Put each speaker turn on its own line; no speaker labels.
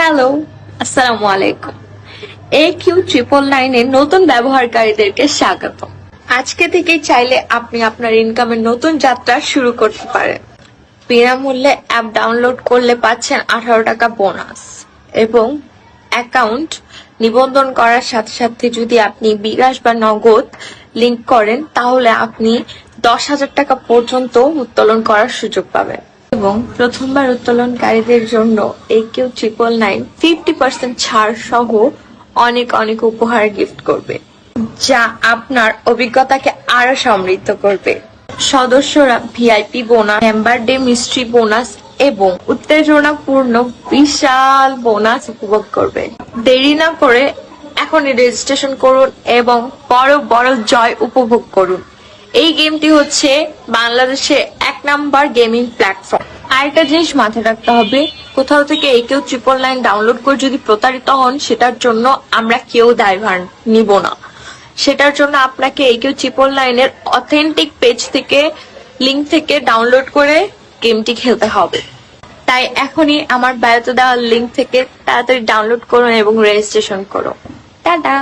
Hello, আসসালামু আলাইকুম। AQ999 এর নতুন ব্যবহারকারীদেরকে স্বাগত। আজকে থেকে চাইলে আপনি আপনার ইনকামের নতুন যাত্রা শুরু করতে পারেন। বিনামূল্যে অ্যাপ ডাউনলোড করলে পাচ্ছেন 18 টাকা বোনাস এবং অ্যাকাউন্ট নিবন্ধন করার সাথে সাথে যদি আপনি বিকাশ বা নগদ লিংক করেন তাহলে আপনি 10,000 টাকা পর্যন্ত উত্তোলন করার সুযোগ পাবেন এবং প্রথমবার উত্তোলনকারীদের জন্য AQ999 50% ছাড় সহ অনেক অনেক উপহার গিফট করবে, যা আপনার অভিজ্ঞতাকে আরো সমৃদ্ধ করবে। সদস্যরা VIP bonus, member day mystery bonus এবং উত্তেজনাপূর্ণ বিশাল বোনাস উপভোগ করবে। দেরি না করে এখনই রেজিস্ট্রেশন করুন এবং বড় বড় জয় উপভোগ করুন। এই গেমটি হচ্ছে বাংলাদেশে 1 নাম্বার গেমিং প্ল্যাটফর্ম। আরেকটা জিনিস মাথায় রাখতে হবে, কোথাও থেকে AQ999 ডাউনলোড করে যদি প্রতারিত হন সেটার জন্য আমরা কেউ দায়ভার নিব না। সেটার জন্য আপনাকে AQ999 এর অথেন্টিক পেজ থেকে লিংক থেকে ডাউনলোড করে গেমটি খেলতে হবে। তাই এখনই আমার বায়োতে দেওয়া লিংক থেকে তাড়াতাড়ি ডাউনলোড করুন এবং রেজিস্ট্রেশন করুন। টাটা।